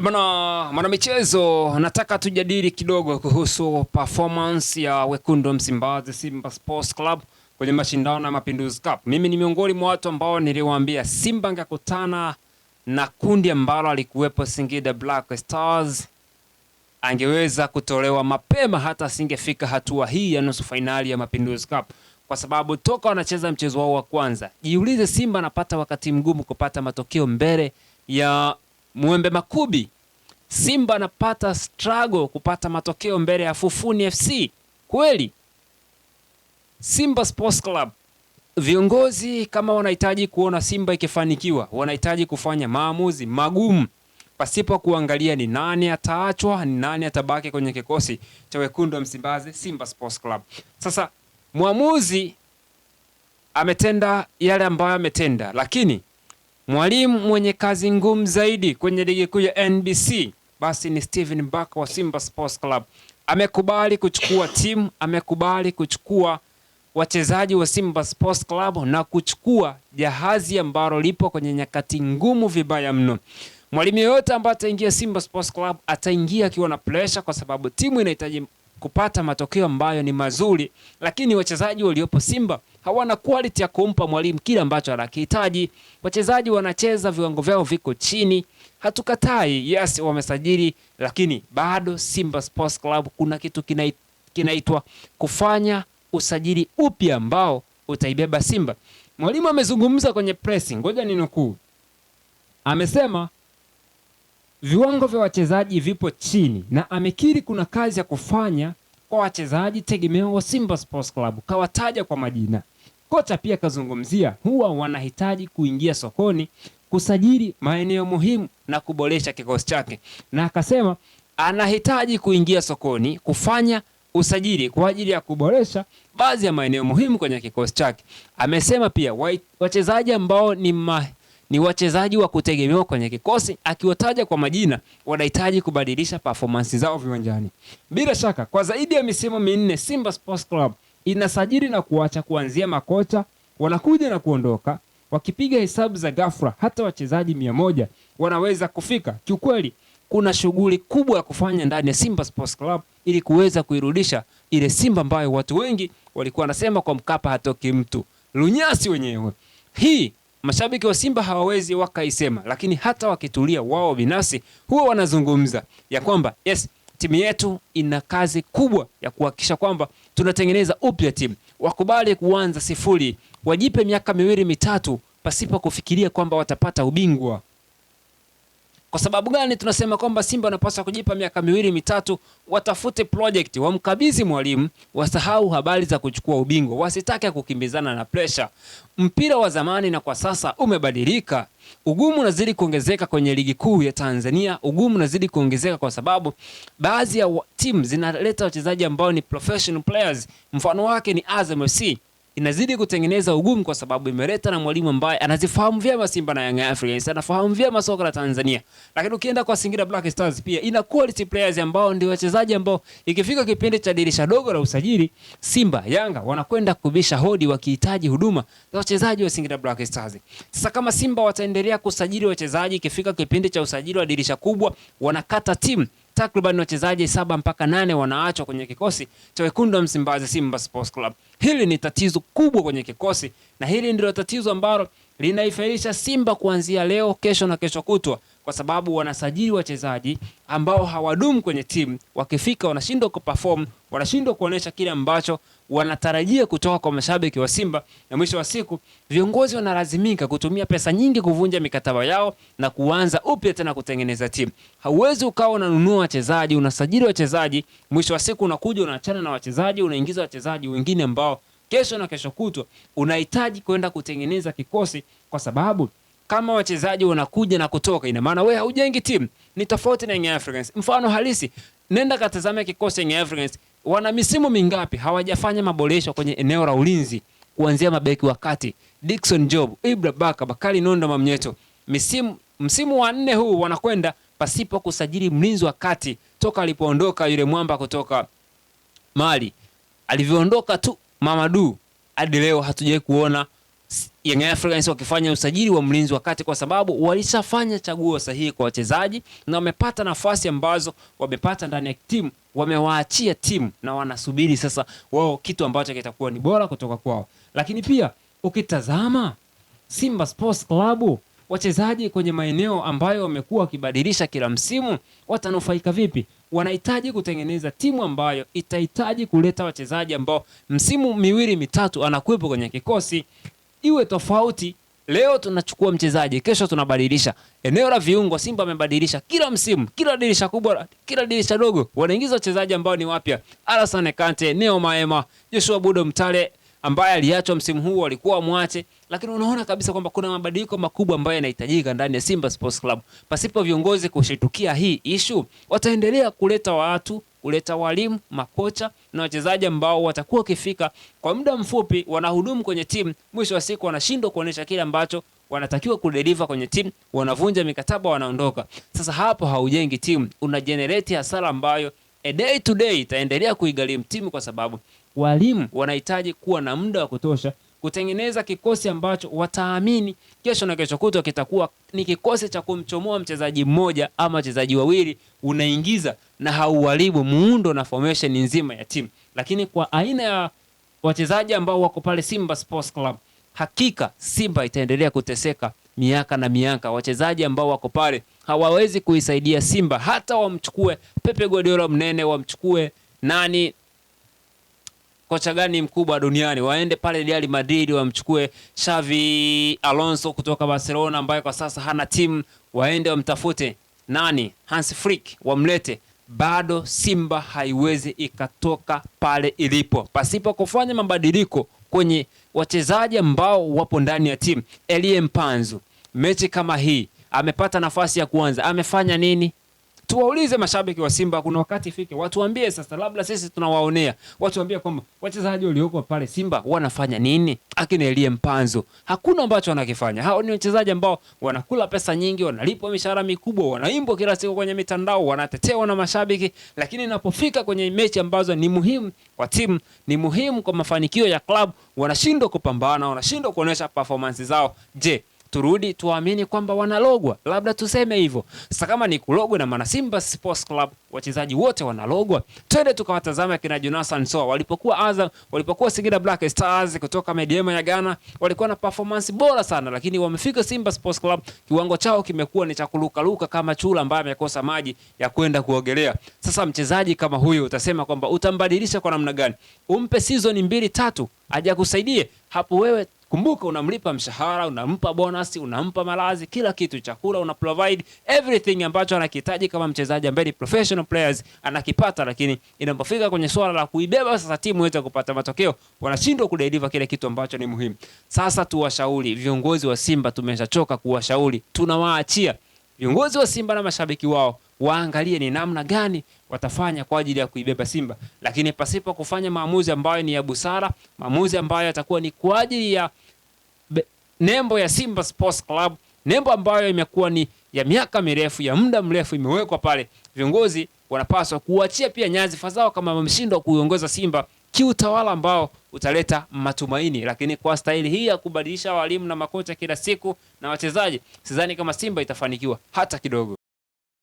Mwana michezo, nataka tujadili kidogo kuhusu performance ya wekundu wa Msimbazi Simba Sports Club kwenye mashindano ya Mapinduzi Cup. Mimi ni miongoni mwa watu ambao niliwaambia Simba angekutana na kundi ambalo alikuwepo Singida Black Stars angeweza kutolewa mapema, hata asingefika hatua hii ya nusu finali ya Mapinduzi Cup, kwa sababu toka wanacheza mchezo wao wa kwanza, jiulize, Simba anapata wakati mgumu kupata matokeo mbele ya Mwembe Makubi. Simba anapata struggle kupata matokeo mbele ya Fufuni FC. Kweli Simba Sports Club, viongozi kama wanahitaji kuona Simba ikifanikiwa, wanahitaji kufanya maamuzi magumu pasipo kuangalia ni nani ataachwa, ni nani atabaki kwenye kikosi cha wekundu wa Msimbazi Simba Sports Club. Sasa mwamuzi ametenda yale ambayo ametenda, lakini mwalimu mwenye kazi ngumu zaidi kwenye ligi kuu ya NBC basi ni Steven Mbaka wa Simba Sports Club. Amekubali kuchukua timu, amekubali kuchukua wachezaji wa Simba Sports Club na kuchukua jahazi ambalo lipo kwenye nyakati ngumu vibaya mno. Mwalimu yote ambaye ataingia Simba Sports Club ataingia akiwa na pressure, kwa sababu timu inahitaji kupata matokeo ambayo ni mazuri, lakini wachezaji waliopo Simba hawana quality ya kumpa mwalimu kile ambacho anakihitaji. Wachezaji wanacheza, viwango vyao viko chini. Hatukatai, yes, wamesajili, lakini bado Simba Sports Club kuna kitu kinaitwa kufanya usajili upya ambao utaibeba Simba. Mwalimu amezungumza kwenye pressing, ngoja ninukuu. Amesema viwango vya wachezaji vipo chini na amekiri kuna kazi ya kufanya kwa wachezaji tegemeo wa Simba Sports Club. Kawataja kwa majina. Kocha pia kazungumzia huwa wanahitaji kuingia sokoni, kusajili maeneo muhimu na kuboresha kikosi chake. Na akasema anahitaji kuingia sokoni kufanya usajili kwa ajili ya kuboresha baadhi ya maeneo muhimu kwenye kikosi chake. Amesema pia wachezaji ambao ni wachezaji wa kutegemewa kwenye kikosi, akiwataja kwa majina, wanahitaji kubadilisha performance zao viwanjani. Bila shaka kwa zaidi ya misimu minne Simba Sports Club inasajili na kuacha, kuanzia makocha wanakuja na kuondoka. Wakipiga hesabu za ghafla, hata wachezaji 100 wanaweza kufika. Kiukweli kuna shughuli kubwa ya kufanya ndani ya Simba Sports Club ili kuweza kuirudisha ile Simba ambayo watu wengi walikuwa wanasema kwa Mkapa hatoki mtu. Lunyasi wenyewe. Hii mashabiki wa Simba hawawezi wakaisema, lakini hata wakitulia wao binafsi huwa wanazungumza ya kwamba yes, timu yetu ina kazi kubwa ya kuhakikisha kwamba tunatengeneza upya timu. Wakubali kuanza sifuri, wajipe miaka 2-3 pasipo kufikiria kwamba watapata ubingwa. Kwa sababu gani tunasema kwamba Simba wanapaswa kujipa miaka 2-3? Watafute project, wamkabidhi mwalimu, wasahau habari za kuchukua ubingwa, wasitake kukimbizana na pressure. Mpira wa zamani na kwa sasa umebadilika. Ugumu unazidi kuongezeka kwenye ligi kuu ya Tanzania. Ugumu unazidi kuongezeka kwa sababu baadhi ya timu zinaleta wachezaji ambao ni professional players. Mfano wake ni Azam FC. Inazidi kutengeneza ugumu kwa sababu imeleta na mwalimu ambaye anazifahamu vyema Simba na Young Africans, anafahamu vyema soka la Tanzania. Lakini ukienda kwa Singida Black Stars pia ina quality players ambao ndio wachezaji ambao ikifika kipindi cha dirisha dogo la usajili, Simba, Yanga wanakwenda kubisha hodi wakihitaji huduma za wachezaji wa Singida Black Stars. Sasa kama Simba wataendelea kusajili wachezaji, ikifika kipindi cha usajili wa dirisha kubwa wanakata timu, takriban wachezaji 7-8 wanaachwa kwenye kikosi cha wekundu wa Msimbazi Simba Sports Club. Hili ni tatizo kubwa kwenye kikosi, na hili ndilo tatizo ambalo linaifelisha Simba kuanzia leo, kesho na kesho kutwa, kwa sababu wanasajili wachezaji ambao hawadumu kwenye timu. Wakifika wanashindwa kuperform, wanashindwa kuonesha kile ambacho wanatarajia kutoka kwa mashabiki wa Simba, na mwisho wa siku viongozi wanalazimika kutumia pesa nyingi kuvunja mikataba yao na kuanza upya tena kutengeneza timu. Hauwezi ukawa unanunua wachezaji, unasajili wachezaji, mwisho wa siku unakuja unaachana na wachezaji, unaingiza wachezaji wengine ambao kesho na kesho kutwa unahitaji kwenda kutengeneza kikosi, kwa sababu kama wachezaji wanakuja na kutoka, ina maana wewe haujengi timu. Ni tofauti na Young Africans. Mfano halisi, nenda katazame kikosi Young Africans. Wana misimu mingapi hawajafanya maboresho kwenye eneo la ulinzi, kuanzia mabeki wa kati, Dickson Job, Ibra Baka, Bakari Nondo Mamnyeto. Msimu wa 4 huu wanakwenda pasipo kusajili mlinzi wa kati toka alipoondoka yule mwamba kutoka Mali. Alivyoondoka tu Mamadou, hadi leo hatujai kuona Young Africans wakifanya usajili wa mlinzi wa kati, kwa sababu walishafanya chaguo sahihi kwa wachezaji na wamepata nafasi ambazo wamepata ndani ya timu, wamewaachia timu na wanasubiri sasa wao kitu ambacho kitakuwa ni bora kutoka kwao. Lakini pia ukitazama Simba Sports Club, wachezaji kwenye maeneo ambayo wamekuwa wakibadilisha kila msimu, watanufaika vipi? Wanahitaji kutengeneza timu ambayo itahitaji kuleta wachezaji ambao msimu miwili mitatu anakuwepo kwenye kikosi, iwe tofauti. Leo tunachukua mchezaji, kesho tunabadilisha. Eneo la viungo Simba amebadilisha kila msimu, kila dirisha kubwa, kila dirisha dogo wanaingiza wachezaji ambao ni wapya. Alassane Kante, Neo Maema, Joshua Budo Mtale ambaye aliachwa msimu huu alikuwa mwache, lakini unaona kabisa kwamba kuna mabadiliko makubwa ambayo yanahitajika ndani ya Simba Sports Club. Pasipo viongozi kushitukia hii issue, wataendelea kuleta watu, kuleta walimu, makocha na wachezaji ambao watakuwa kifika kwa muda mfupi wanahudumu kwenye timu, mwisho wa siku wanashindwa kuonesha kile ambacho wanatakiwa kudeliver kwenye timu, wanavunja mikataba, wanaondoka. Sasa hapo haujengi timu, una generate hasara ambayo a day to day itaendelea kuigharimu timu, kwa sababu walimu wanahitaji kuwa na muda wa kutosha kutengeneza kikosi ambacho wataamini kesho na kesho kutwa kitakuwa ni kikosi cha kumchomoa mchezaji mmoja ama wachezaji wawili unaingiza na hauharibu muundo na formation nzima ya timu. Lakini kwa aina ya wachezaji ambao wako pale Simba Sports Club, hakika Simba itaendelea kuteseka miaka na miaka. Wachezaji ambao wako pale hawawezi kuisaidia Simba, hata wamchukue Pepe Guardiola mnene, wamchukue nani, kocha gani mkubwa duniani, waende pale Real Madrid wamchukue Xavi Alonso kutoka Barcelona ambaye kwa sasa hana timu, waende wamtafute nani, Hans Flick wamlete, bado Simba haiwezi ikatoka pale ilipo pasipo kufanya mabadiliko kwenye wachezaji ambao wapo ndani ya timu. Elie Mpanzu, mechi kama hii amepata nafasi ya kwanza, amefanya nini? Tuwaulize mashabiki wa Simba, kuna wakati ifike watuambie sasa, labda sisi tunawaonea, watuambie kwamba wachezaji walioko pale Simba wanafanya nini. Akina Elie Mpanzu hakuna ambacho wanakifanya. Hao ni wachezaji ambao wanakula pesa nyingi, wanalipwa mishahara mikubwa, wanaimbwa kila siku kwenye mitandao, wanatetewa na mashabiki, lakini inapofika kwenye mechi ambazo ni muhimu kwa timu, ni muhimu kwa mafanikio ya club, wanashindwa kupambana, wanashindwa kuonesha performance zao. Je, turudi tuamini kwamba wanalogwa? Labda tuseme hivyo. Sasa kama ni kulogwa, na maana Simba Sports Club wachezaji wote wanalogwa, twende tukawatazama kina Jonathan Soa walipokuwa Azam, walipokuwa Singida Black Stars kutoka Mediema ya Ghana, walikuwa na performance bora sana, lakini wamefika Simba Sports Club, kiwango chao kimekuwa ni cha kuluka kama chula ambaye amekosa maji ya kwenda kuogelea. Sasa mchezaji kama huyu utasema kwamba utambadilisha kwa namna gani? Umpe season 2-3 aje kusaidie hapo? Wewe kumbuka, unamlipa mshahara, unampa bonus, unampa malazi, kila kitu, chakula, una provide everything ambacho anakihitaji kama mchezaji ambaye ni professional players anakipata, lakini inapofika kwenye swala la kuibeba sasa timu iweze kupata matokeo, wanashindwa kudeliver kile kitu ambacho ni muhimu. Sasa tuwashauri viongozi wa Simba, tumeshachoka kuwashauri, tunawaachia viongozi wa Simba na mashabiki wao waangalie ni namna gani watafanya kwa ajili ya kuibeba Simba, lakini pasipo kufanya maamuzi ambayo ni ya busara, maamuzi ambayo yatakuwa ni kwa ajili ya nembo ya Simba Sports Club, nembo ambayo imekuwa ni ya miaka mirefu, ya muda mrefu imewekwa pale. Viongozi wanapaswa kuachia pia nyadhifa zao kama wameshindwa kuiongoza Simba kiutawala ambao utaleta matumaini, lakini kwa staili hii ya kubadilisha walimu na makocha kila siku na wachezaji, sidhani kama Simba itafanikiwa hata kidogo.